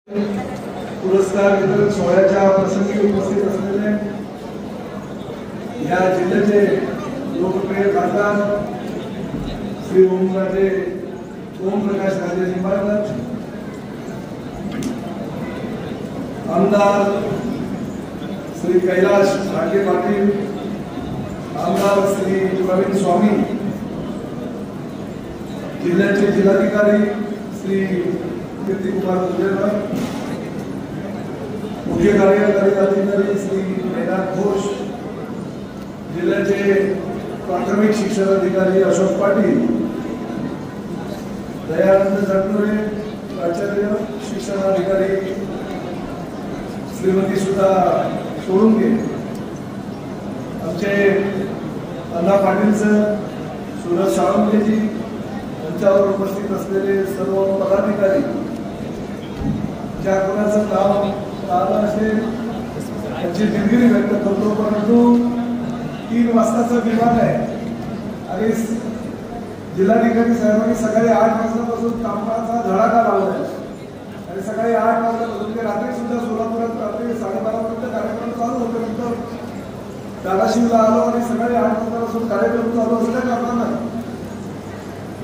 पुरस्कार वितरण सोहळ्याच्या प्रसंगी उपस्थित असलेले या जिल्ह्याचे लोकप्रिय खासदार श्री ओमप्रकाश राजे निंबाळकर, आमदार श्री कैलाश भांगे पाटील, आमदार श्री प्रवीण स्वामी, जिल्ह्याचे जिल्हाधिकारी श्री कीर्तिकुमार दुर्गेकर, मुख्य कार्यकारी अधिकारी श्री मेघनाथ घोष, जिल्ह्याचे प्राथमिक शिक्षण अधिकारी अशोक पाटील, दयानंद जगनुरे, प्राचार्य शिक्षणाधिकारी श्रीमती सुधा सोळुंके, आमचे अण्णा पाटील सर, सुरज साळुंकेजी, मंचावर उपस्थित असलेले सर्व पदाधिकारी, ज्या कोणाचं नाव आलं असेल त्यांची दिलगिरी व्यक्त करतो. परंतु 3 वाजताचं विमान आहे आणि जिल्हाधिकारी साहेबांनी सकाळी 8 वाजल्यापासून कामाचा धडाका लावला आहे आणि सकाळी 8 वाजल्यापासून ते रात्री सुद्धा सोलापुरात रात्री 12:30 पर्यंत कार्यक्रम चालू होते. नंतर धाराशिवला आलो आणि सकाळी 8 वाजल्यापासून कार्यक्रम चालू असल्या कारणानं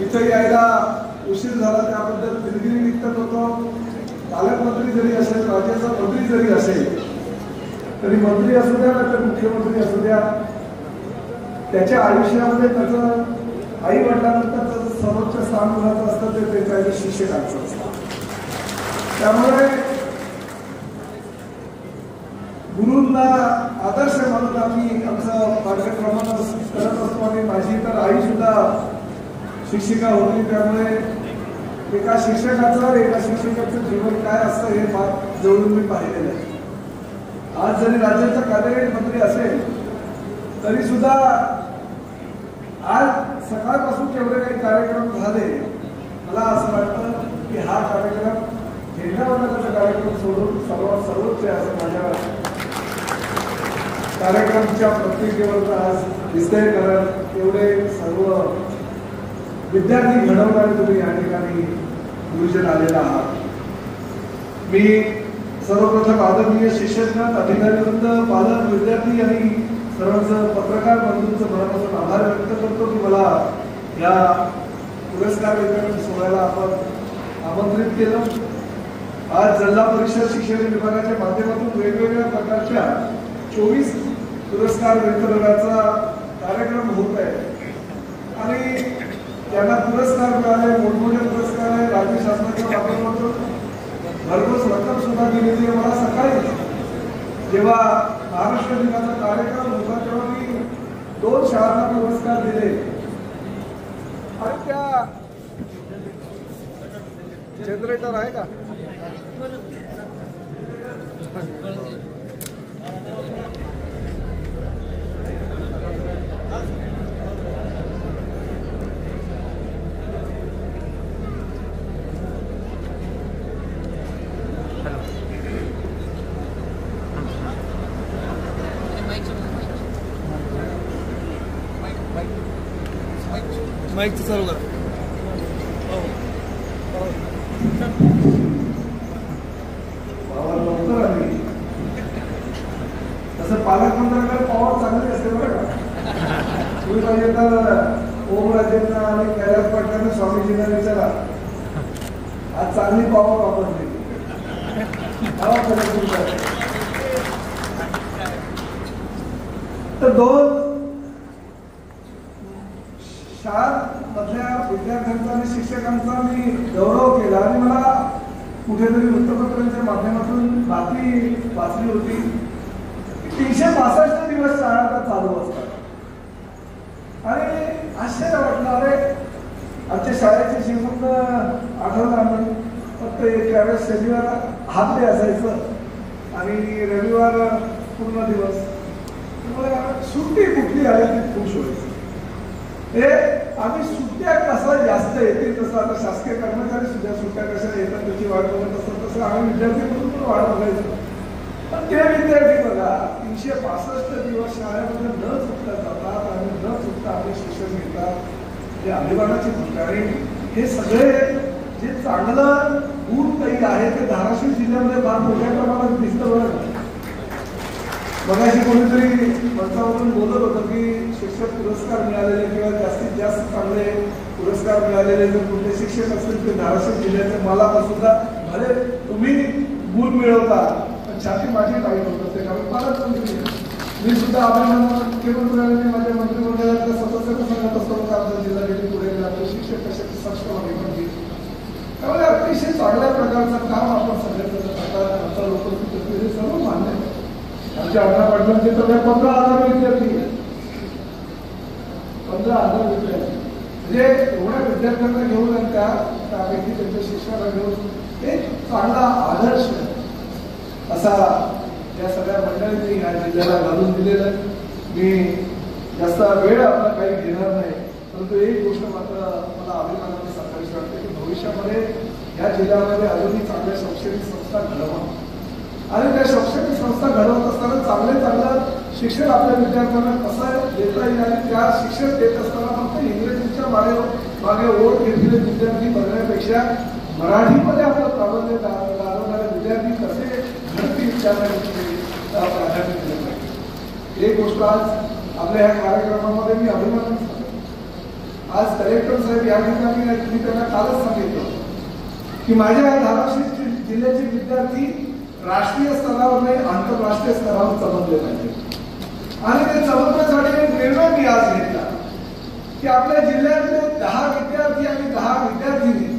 इथं यायला उशीर झाला. त्याबद्दल दिलगिरी व्यक्त करतो. पालकमंत्री जरी असेल, राज्याचा मंत्री जरी असेल, तरी मंत्री असू द्या तर मुख्यमंत्री असू द्या, त्याच्या आयुष्यामध्ये त्याचं आई वडिलांनंतर सर्वोच्च स्थान मुलाचं असतं ते त्याच्या शिक्षकांचं असतं. त्यामुळे गुरूंना आदर्श म्हणून आम्ही आमचं पाठ्यक्रमानं करत असतो आणि माझी तर आई सुद्धा शिक्षिका होती. त्यामुळे एका शिक्षकाचं एका शिक्षकाचं जीवन काय असतं हे फार जवळून मी पाहिलेलं आहे. आज जरी राज्याचा कार्यकारी मंत्री असेल तरी सुद्धा आज सकाळपासून जेवढे काही कार्यक्रम झाले, मला असं वाटतं की हा कार्यक्रम झेंडावंदनाचा कार्यक्रम सोडून सर्वात सर्वोच्च आहे असं माझ्या कार्यक्रमाच्या प्रत्येकीवर आज दिसतंय. कारण एवढे सर्व विद्यार्थी घडवणारे तुम्ही या ठिकाणी गुरुजन आलेला आहात. मी सर्वप्रथम आदरणीय शिक्षक अधिकारीवृंद, पालक, विद्यार्थी आणि सर्वांचं पत्रकार बंधूंचं मनापासून आभार व्यक्त करतो की मला या पुरस्कार वितरण सोहळ्याला आपण आमंत्रित केलं. आज जिल्हा परिषद शिक्षण विभागाच्या माध्यमातून वेगवेगळ्या प्रकारच्या 24 पुरस्कार वितरणाचा कार्यक्रम होत आहे आणि त्यांना पुरस्कार मिळाले, मोठमोठे पुरस्कार आहे. राज्य शासनाच्या माध्यमातून भरघोस रक्कम सुद्धा दिलेली आहे. मला सकाळी जेव्हा महाराष्ट्र दिनाचा कार्यक्रम होता तेव्हा मी 2 शाळांना पुरस्कार दिले आणि त्या जनरेटर आहे का माईक चालू करा. लवकर आली तसं पालकमंत्र्यांकडे पॉवर चांगली असते बरं का. तुम्ही पाहिजे तर ओमराजेंना आणि कैलास पाटलांना स्वामीजींना विचारा, आज चांगली पॉवर वापरली. तर 2 शाळांमधल्या विद्यार्थ्यांचा आणि शिक्षकांचा मी गौरव केला आणि मला कुठेतरी वृत्तपत्रांच्या माध्यमातून बातमी वाचली होती की 362 दिवस शाळा चालू असतात आणि आश्चर्य वाटलं. अरे आमच्या शाळेचे जीवन आठवलं आम्ही फक्त त्यावेळेस शनिवार हाफ डे असायचं आणि रविवार पूर्ण दिवस. सुट्टी कुठली आली ती खुश व्हायची. हे आम्ही सुट्ट्या कसा जास्त येतील तसं आता शासकीय कर्मचारी सुद्धा सुट्ट्या कशा येतात त्याची वाट बघत असतात तसं आम्ही विद्यार्थी म्हणून पण वाट बघायचो. पण ते विद्यार्थी बघा 362 दिवस शाळेमध्ये न चुकता जातात आणि न चुकता आपले शिक्षण घेतात. हे अभिमानाची गोष्ट आहे. हे सगळे जे चांगलं गुण काही आहे ते धाराशिव जिल्ह्यामध्ये फार मोठ्या प्रमाणात दिसतं बरं. मगाशी कोणीतरी मंचावरून बोलत होतं की शिक्षक पुरस्कार मिळालेले किंवा जास्तीत जास्त चांगले पुरस्कार मिळालेले जर कुठले शिक्षक असतील ते धाराशिव जिल्ह्याचे, मला सुद्धा भले तुम्ही गुण मिळवता पण छाती माझी काही होतं ते, कारण फारच मी सुद्धा अभिनंदन मुख्यमंत्र्यांनी माझ्या मंत्रिमंडळातल्या सदस्यांना सांगत असतो का आमचा जिल्हा किती पुढे गेला, तो शिक्षक कशाची सक्षम आहे पण त्यामुळे अतिशय चांगल्या प्रकारचं काम आपण सगळ्यांना करतात. आमचा लोक हे सर्व मान्य आहे. आमच्या अण्णा पाटलांचे तर 15,000 विद्यार्थी, 15,000 विद्यार्थी म्हणजे एवढ्या विद्यार्थ्यांना घेऊन आणि त्यापैकी त्यांच्या शिक्षणाला घेऊन एक चांगला आदर्श असा या सगळ्या मंडळींनी या जिल्ह्याला घालून दिलेलं आहे. मी जास्त वेळ आपला काही घेणार नाही, परंतु एक गोष्ट मात्र मला अभिमानाने सांगायची वाटते की भविष्यामध्ये या जिल्ह्यामध्ये अजूनही चांगल्या शैक्षणिक संस्था घडवा आणि त्या शैक्षणिक संस्था घडवत असताना चांगलं शिक्षण आपल्या विद्यार्थ्यांना कसं देता येईल आणि त्या शिक्षण देत असताना फक्त इंग्रजीच्या मागे ओढ घेतलेले विद्यार्थी बघण्यापेक्षा मराठीमध्ये आपलं प्राबल्य गाजवणारे विद्यार्थी कसे घडतील त्यासाठी प्राधान्य दिलं पाहिजे. एक गोष्ट आज आपल्या ह्या कार्यक्रमामध्ये मी अभिनंदन करतो. आज कलेक्टर साहेब या ठिकाणी मी त्यांना कालच सांगितलं की माझ्या धाराशिव जिल्ह्याचे विद्यार्थी राष्ट्रीय स्तरावर नाही आंतरराष्ट्रीय स्तरावर चमकले पाहिजे आणि ते चमकण्यासाठी एक निर्णय मी आज घेतला की आपल्या जिल्ह्यातले 10 विद्यार्थी आणि 10 विद्यार्थिनी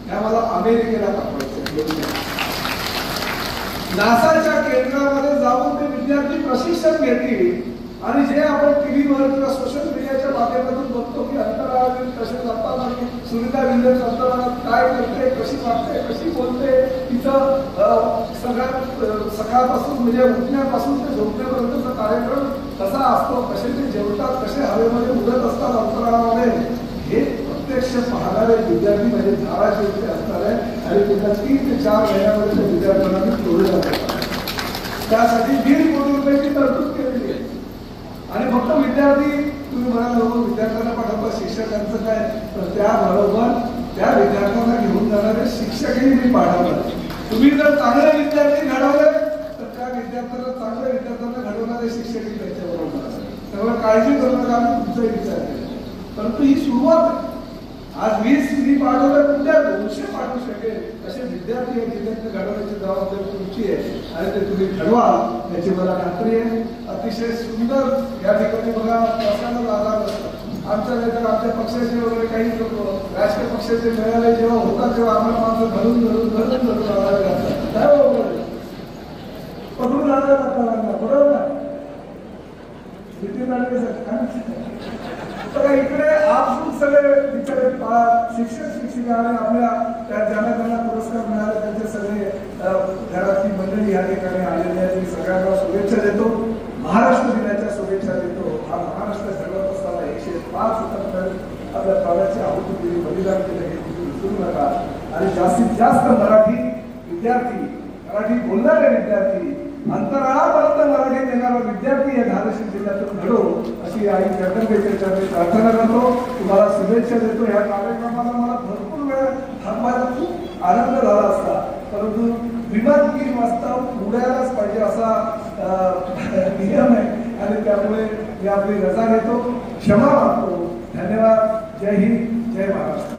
या मला अमेरिकेला पाठवायचे. नासाच्या केंद्रामध्ये जाऊन ते विद्यार्थी प्रशिक्षण घेतील आणि जे आपण टीव्हीवर किंवा सोशल मीडियाच्या माध्यमातून बघतो की अंतराळात कसे जातात आणि सुनीता विल्यम्स अंतराळात काय करते, कशी वागते, कशी बोलते, तिचं सकाळपासून म्हणजे उठण्यापासून ते झोपण्यापर्यंतचा कार्यक्रम कसा असतो, कसे ते जेवतात, कसे हवेमध्ये उडत असतात अंतराळामध्ये, हे प्रत्यक्ष पाहणारे विद्यार्थी म्हणजे धाराशिवचे असणार आहे आणि त्याच्या 3 ते 4 महिन्यामध्ये त्या विद्यार्थ्यांना ठेवले जातात. त्यासाठी 1.5 कोटी रुपयाची तरतूद केलेली आहे आणि फक्त विद्यार्थी तुम्ही म्हणाल विद्यार्थ्यांना पाठवता शिक्षकांचं काय, तर त्याबरोबर त्या विद्यार्थ्यांना घेऊन जाणारे शिक्षकही मी पाठवणार. तुम्ही जर चांगले विद्यार्थी घडवले तर त्या चांगल्या विद्यार्थ्यांना घडवणारे शिक्षकही त्यांच्याबरोबर असतात. त्यामुळे काळजी करू नका, आम्ही तुमचाही विचार केला, परंतु ही सुरुवात आहे. आज 20 मी पाठवलं, उद्या 200 पाठवू शकेल असे विद्यार्थी या जिल्ह्यात घडवण्याची जबाबदारी तुमची आहे आणि ते तुम्ही घडवा याची मला खात्री आहे. अतिशय सुंदर या ठिकाणी बघा प्रसंग लागला असतात आमच्या नाही आमच्या पक्षाचे वगैरे काही राजकीय पक्षाचे मिळाले जेव्हा होतात तेव्हा आम्हाला माणसं घडून लावावे लागतात, पकडून आणायला लागतात, बरोबर ना? इकडे आपसून सगळे बिचारे शिक्षक शिक्षिका आणि आपल्या ज्यांना पुरस्कार मिळाले त्यांचे सगळे घरातली मंडळी या ठिकाणी आलेली आहेत. मी सगळ्यांना शुभेच्छा देतो, महाराष्ट्र दिनाच्या शुभेच्छा देतो. हा महाराष्ट्र जगत असताना 105 स्वतंत्र आपल्या प्राण्याची आहुती दिली, बलिदान केलं हे तुम्ही विसरू नका आणि जास्तीत जास्त मराठी विद्यार्थी, मराठी बोलणारे विद्यार्थी, अंतराळापर्यंत मराठी देणारा विद्यार्थी या धाराशिव जिल्ह्यातून घडो अशी आई जगदंबेच्या प्रार्थना करतो. तुम्हाला शुभेच्छा देतो. या कार्यक्रमाला मला भरपूर वेळ थांबायला खूप आनंद झाला असता, परंतु विमान 3 वाजता उडायलाच पाहिजे असा नियम आहे आणि त्यामुळे मी आपली रजा घेतो, क्षमा मागतो. धन्यवाद. जय हिंद, जय महाराष्ट्र.